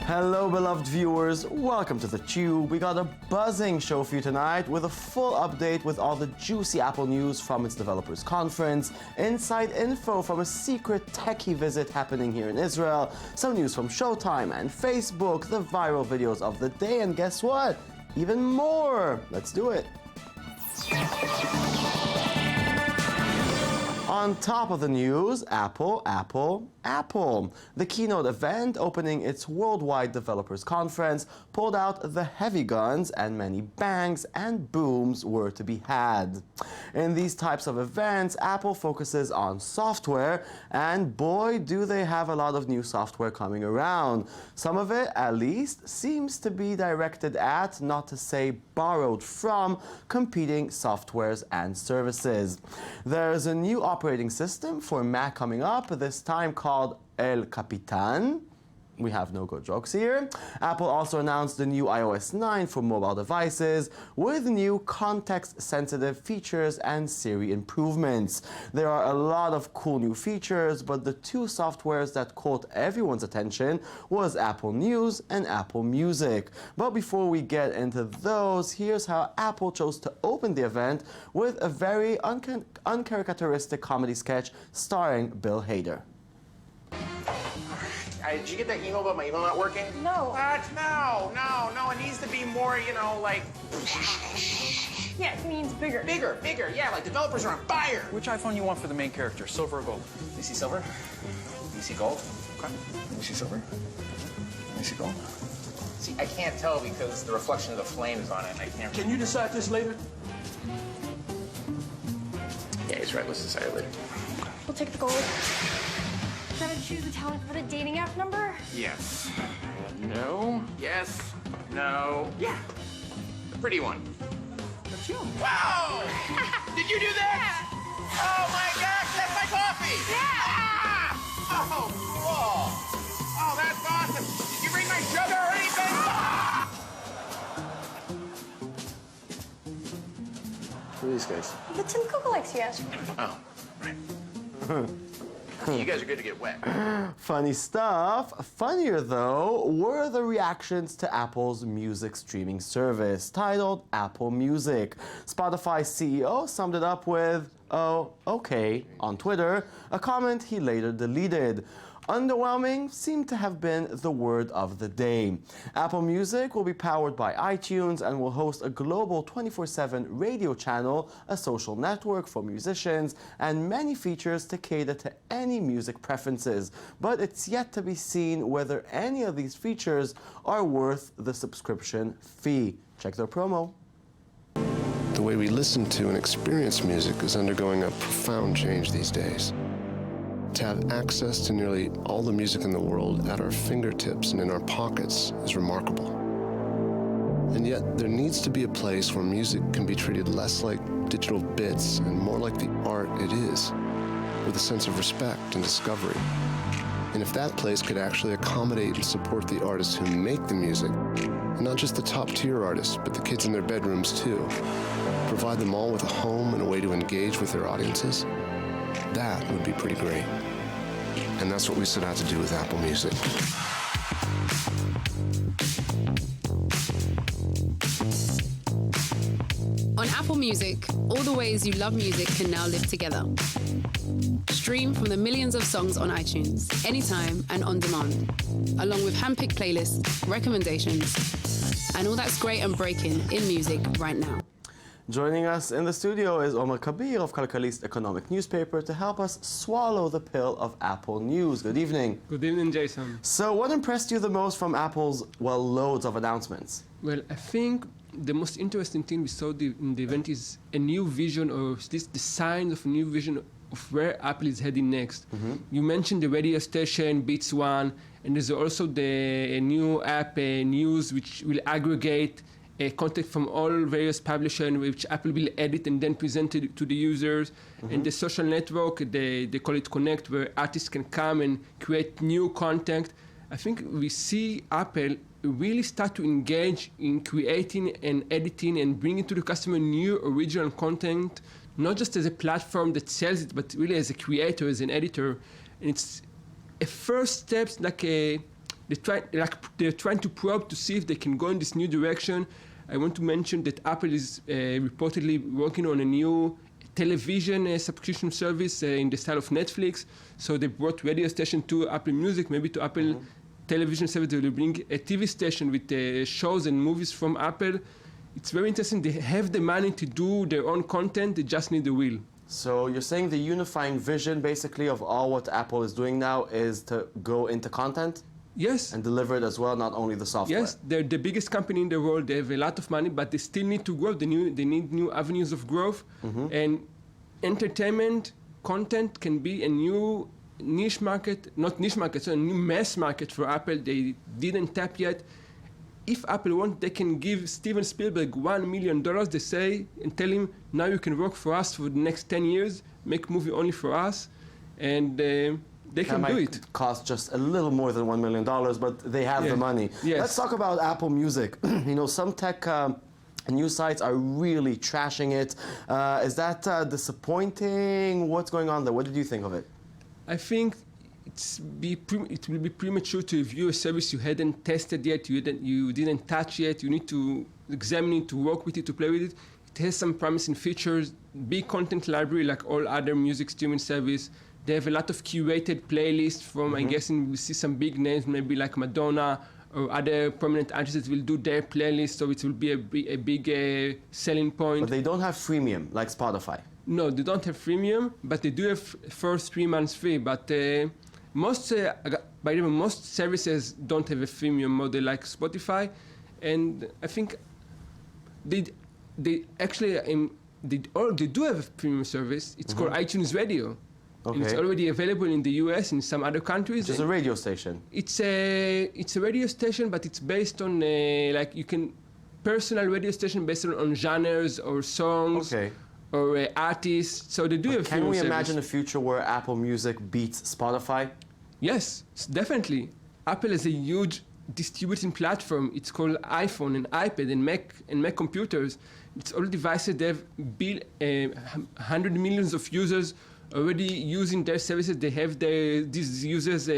Hello beloved viewers, welcome to the Tube. We got a buzzing show for you tonight with a full update with all the juicy Apple news from its developers conference, inside info from a secret techie visit happening here in Israel, some news from Showtime and Facebook, the viral videos of the day, and guess what? Even more! Let's do it! On top of the news, Apple. The keynote event opening its worldwide developers conference pulled out the heavy guns and many bangs and booms were to be had. In these types of events, Apple focuses on software, and boy do they have a lot of new software coming around. Some of it, at least, seems to be directed at, not to say borrowed from, competing softwares and services. There's a new operating system for Mac coming up, this time called El Capitan. We have no good jokes here. Apple also announced the new iOS 9 for mobile devices with new context-sensitive features and Siri improvements. There are a lot of cool new features, but the two softwares that caught everyone's attention was Apple News and Apple Music. But before we get into those, here's how Apple chose to open the event with a very uncharacteristic comedy sketch starring Bill Hader. Did you get that email about my email not working? No. No. It needs to be more, you know, like... Yeah, it means bigger. Bigger. Yeah, like developers are on fire. Which iPhone you want for the main character, silver or gold? Let me see silver. Let me see gold. Okay. Let me see silver. Let me see gold. See, I can't tell because the reflection of the flames on it, and I can't... Can you decide this later? Yeah, he's right. Let's decide it later. We'll take the gold. Gotta choose a talent for the dating app number? Yes. No. Yes. No. Yeah. The pretty one. That's you. Whoa! Did you do that? Yeah. Oh my gosh, that's my coffee! Yeah! Ah! Oh, cool. Oh, that's awesome. Did you bring my sugar or anything? Ah! Who are these guys? The Tim Cook likes you. Oh, right. You guys are good to get wet. Funny stuff. Funnier, though, were the reactions to Apple's music streaming service, titled Apple Music. Spotify's CEO summed it up with, "Oh, okay," on Twitter, a comment he later deleted. Underwhelming seemed to have been the word of the day. Apple Music will be powered by iTunes and will host a global 24/7 radio channel, a social network for musicians, and many features to cater to any music preferences. But it's yet to be seen whether any of these features are worth the subscription fee. Check their promo. The way we listen to and experience music is undergoing a profound change these days. To have access to nearly all the music in the world at our fingertips and in our pockets is remarkable. And yet, there needs to be a place where music can be treated less like digital bits and more like the art it is, with a sense of respect and discovery. And if that place could actually accommodate and support the artists who make the music, and not just the top-tier artists, but the kids in their bedrooms too, provide them all with a home and a way to engage with their audiences, that would be pretty great. And that's what we set out to do with Apple Music. On Apple Music, all the ways you love music can now live together. Stream from the millions of songs on iTunes, anytime and on demand, along with hand-picked playlists, recommendations, and all that's great and breaking in music right now. Joining us in the studio is Omer Kabir of Kalkalist Economic Newspaper to help us swallow the pill of Apple News. Good evening. Good evening, Jason. So what impressed you the most from Apple's, well, loads of announcements? Well, I think the most interesting thing we saw in the event is a new vision, or the signs of a new vision of where Apple is heading next. You mentioned the radio station, Beats One, and there's also the new app, News, which will aggregate content from all various publishers, which Apple will edit and then present it to the users. And the social network, they call it Connect, where artists can come and create new content. I think we see Apple really start to engage in creating and editing and bringing to the customer new original content not just as a platform that sells it, but really as a creator, as an editor. And it's a first step, they're trying to probe to see if they can go in this new direction. I want to mention that Apple is reportedly working on a new television subscription service in the style of Netflix. So they brought radio station to Apple Music, maybe to Apple television service. They will bring a TV station with shows and movies from Apple. It's very interesting. They have the money to do their own content. They just need the will. So you're saying the unifying vision, basically, of all what Apple is doing now is to go into content? Yes. And deliver it as well, not only the software? Yes, they're the biggest company in the world. They have a lot of money, but they still need to grow. They need new avenues of growth. And entertainment content can be a new niche market, not niche market, so a new mass market for Apple. They didn't tap yet. If Apple wants, they can give Steven Spielberg $1 million, they say, and tell him, now you can work for us for the next 10 years, make movie only for us, and they can do it. Cost just a little more than $1 million, but they have the money. Yes. Let's talk about Apple Music. You know, some tech news sites are really trashing it. Is that disappointing? What's going on there? What did you think of it? I think it will be premature to review a service you hadn't tested yet, you didn't touch yet. You need to examine it, to work with it, to play with it. It has some promising features, big content library like all other music streaming service. They have a lot of curated playlists from, I guess, we'll see some big names, maybe like Madonna or other prominent artists that will do their playlist, so it will be a big selling point. But they don't have freemium like Spotify. No, they don't have freemium, but they do have first 3 months free. But most services don't have a freemium model like Spotify, and I think they do have a premium service. It's called iTunes Radio. Okay. And it's already available in the US and some other countries. It's a radio station. It's a radio station, but it's based on personal radio station based on genres or songs. Okay. Or artists, so they do have. Can we imagine a future where Apple Music beats Spotify? Yes, definitely. Apple is a huge distributing platform. It's called iPhone and iPad and Mac computers. It's all devices. They have 100 millions of users already using their services. They have these users'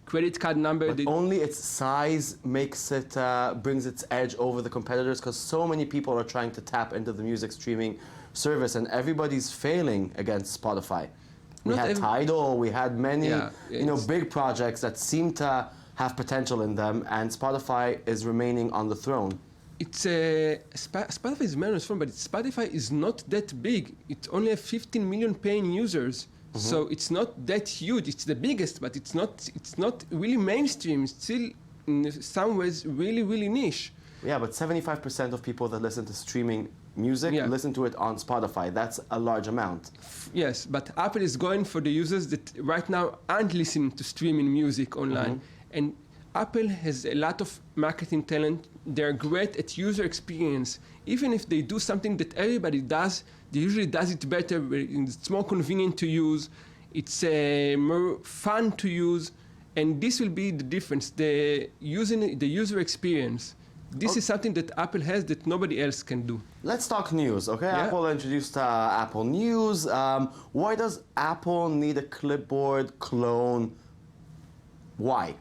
credit card number. But only its size makes it brings its edge over the competitors, because so many people are trying to tap into the music streaming service, and everybody's failing against Spotify. We had Tidal, we had many, big projects that seem to have potential in them, and Spotify is remaining on the throne. Spotify is remaining on the throne, but Spotify is not that big. It only has 15 million paying users, so it's not that huge. It's the biggest, but it's not really mainstream. It's still, in some ways, really, really niche. Yeah, but 75% of people that listen to streaming music listen to it on Spotify. That's a large amount. Yes, but Apple is going for the users that right now aren't listening to streaming music online. And Apple has a lot of marketing talent. They're great at user experience. Even if they do something that everybody does, they usually does it better. It's more convenient to use. It's more fun to use. And this will be the difference, the user experience. This is something that Apple has that nobody else can do. Let's talk news, okay? Yeah. Apple introduced Apple News. Why does Apple need a clipboard clone? Why?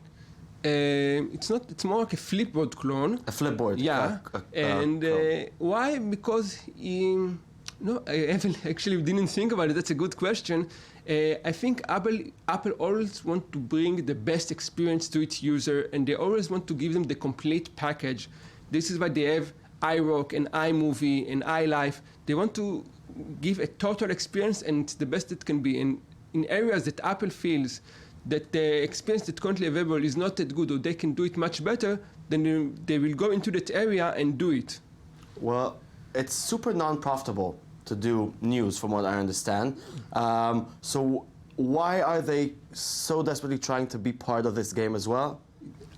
It's more like a Flipboard clone. A Flipboard. Yeah. Why? Because I actually didn't think about it. That's a good question. I think Apple always want to bring the best experience to its user, and they always want to give them the complete package. This is why they have iRock and iMovie and iLife. They want to give a total experience, and it's the best it can be. And in areas that Apple feels that the experience that's currently available is not that good, or they can do it much better, then they will go into that area and do it. Well, it's super non-profitable to do news, from what I understand. So why are they so desperately trying to be part of this game as well?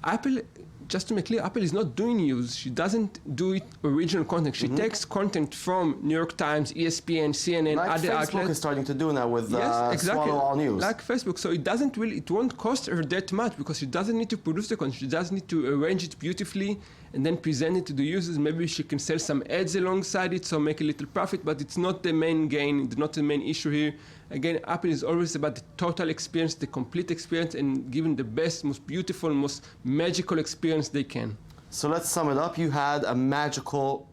Apple, just to make clear, Apple is not doing news. She doesn't do it original content. She takes content from New York Times, ESPN, CNN, like other Facebook outlets. is starting to do now with Exactly. Swallow All News. Like Facebook. So it won't cost her that much, because she doesn't need to produce the content. She doesn't need to arrange it beautifully and then present it to the users. Maybe she can sell some ads alongside it, so make a little profit, but it's not the main gain, it's not the main issue here. Again, Apple is always about the total experience, the complete experience, and giving the best, most beautiful, most magical experience they can. So let's sum it up. You had a magical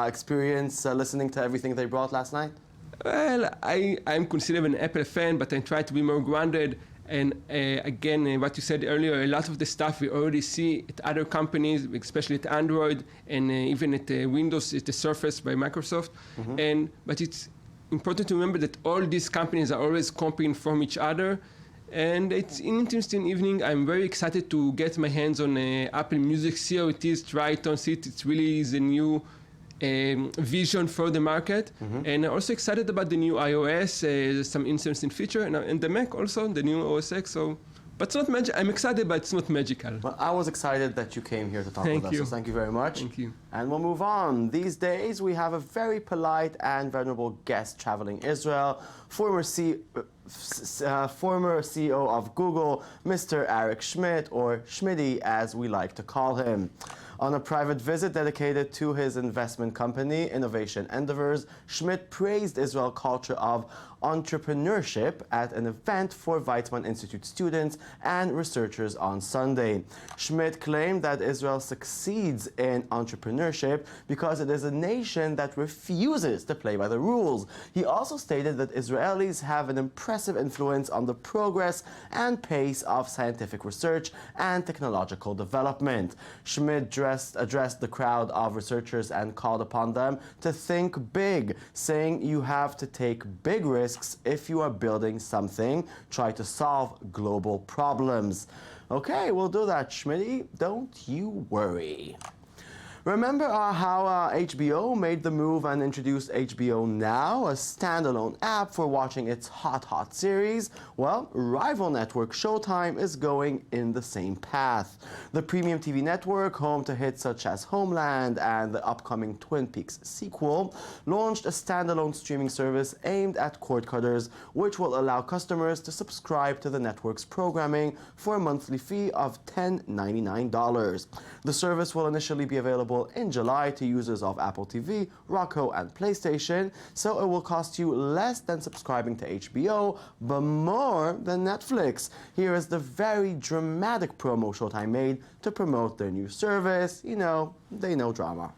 experience listening to everything they brought last night? Well, I'm considered an Apple fan, but I try to be more grounded. And again, what you said earlier, a lot of the stuff we already see at other companies, especially at Android and even at Windows, at the Surface by Microsoft. But it's important to remember that all these companies are always copying from each other. And it's an interesting evening. I'm very excited to get my hands on Apple Music, see how it is, try it on, see it. It really is a new vision for the market. And I'm also excited about the new iOS, some interesting feature, and the Mac also, the new OS X. So, but it's not magic. I'm excited, but it's not magical. Well, I was excited that you came here to talk with us, so thank you very much. Thank you. And we'll move on. These days, we have a very polite and venerable guest traveling Israel, former CEO of Google, Mr. Eric Schmidt, or Schmitty as we like to call him. On a private visit dedicated to his investment company, Innovation Endeavors, Schmidt praised Israel's culture of entrepreneurship at an event for Weizmann Institute students and researchers on Sunday. Schmidt claimed that Israel succeeds in entrepreneurship because it is a nation that refuses to play by the rules. He also stated that Israelis have an impressive influence on the progress and pace of scientific research and technological development. Schmidt addressed the crowd of researchers and called upon them to think big, saying you have to take big risks if you are building something, try to solve global problems. Okay, we'll do that, Schmitty. Don't you worry. Remember how HBO made the move and introduced HBO Now, a standalone app for watching its hot series? Well, rival network Showtime is going in the same path. The premium TV network, home to hits such as Homeland and the upcoming Twin Peaks sequel, launched a standalone streaming service aimed at cord cutters, which will allow customers to subscribe to the network's programming for a monthly fee of $10.99. The service will initially be available in July to users of Apple TV, Roku, and PlayStation, so it will cost you less than subscribing to HBO, but more than Netflix. Here is the very dramatic promo Showtime made to promote their new service. You know, they know drama.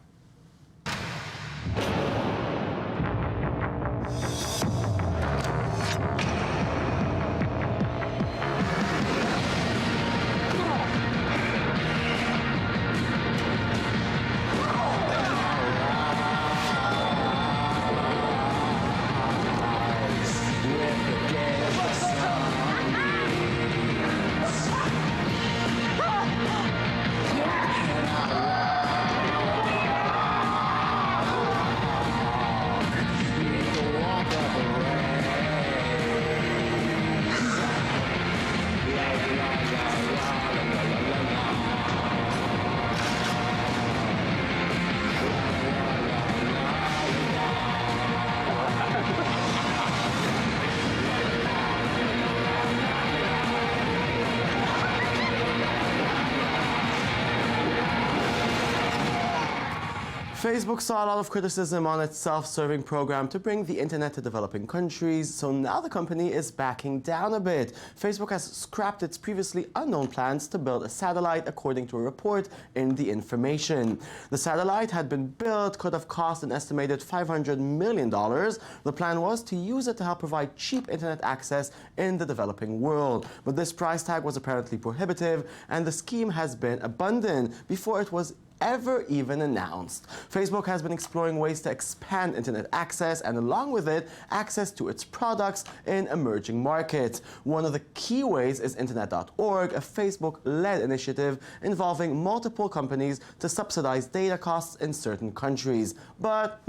Facebook saw a lot of criticism on its self-serving program to bring the internet to developing countries, so now the company is backing down a bit. Facebook has scrapped its previously unknown plans to build a satellite, according to a report in The Information. The satellite had been built, could have cost an estimated $500 million. The plan was to use it to help provide cheap internet access in the developing world. But this price tag was apparently prohibitive, and the scheme has been abandoned before it was ever even announced. Facebook has been exploring ways to expand internet access and, along with it, access to its products in emerging markets. One of the key ways is Internet.org, a Facebook-led initiative involving multiple companies to subsidize data costs in certain countries, but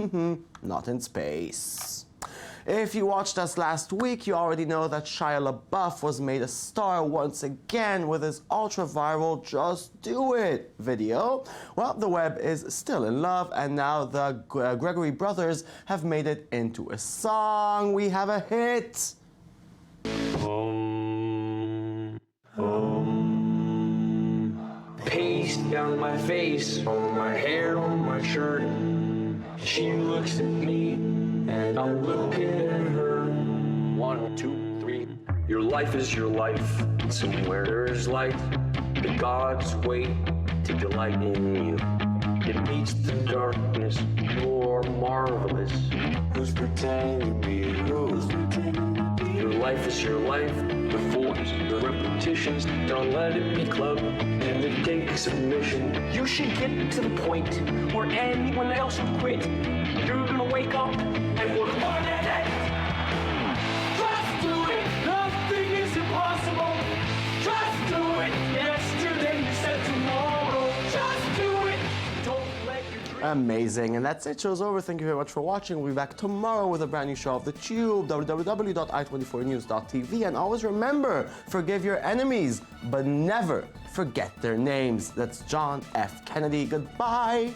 not in space. If you watched us last week, you already know that Shia LaBeouf was made a star once again with his ultra-viral Just Do It video. Well, the web is still in love, and now the Gregory Brothers have made it into a song. We have a hit. Peace. face down my face, on my hair, on my shirt. She looks at me, and I'm looking at her. 1, 2, 3. Your life is your life. Somewhere there's light. The gods wait to delight in you. It meets the darkness. You're marvelous. Who's pretending to be who? Your life is your life. The forms, the repetitions. Don't let it be club. And it takes submission. You should get to the point where anyone else would quit. You're gonna wake up and work hard at it. Just do it. Nothing is impossible. Just do it. Yesterday you said tomorrow. Just do it. Don't let your dreams. Amazing. And that's it. Show's over. Thank you very much for watching. We'll be back tomorrow with a brand new show of The Tube, www.i24news.tv. And always remember, forgive your enemies, but never forget their names. That's John F. Kennedy. Goodbye.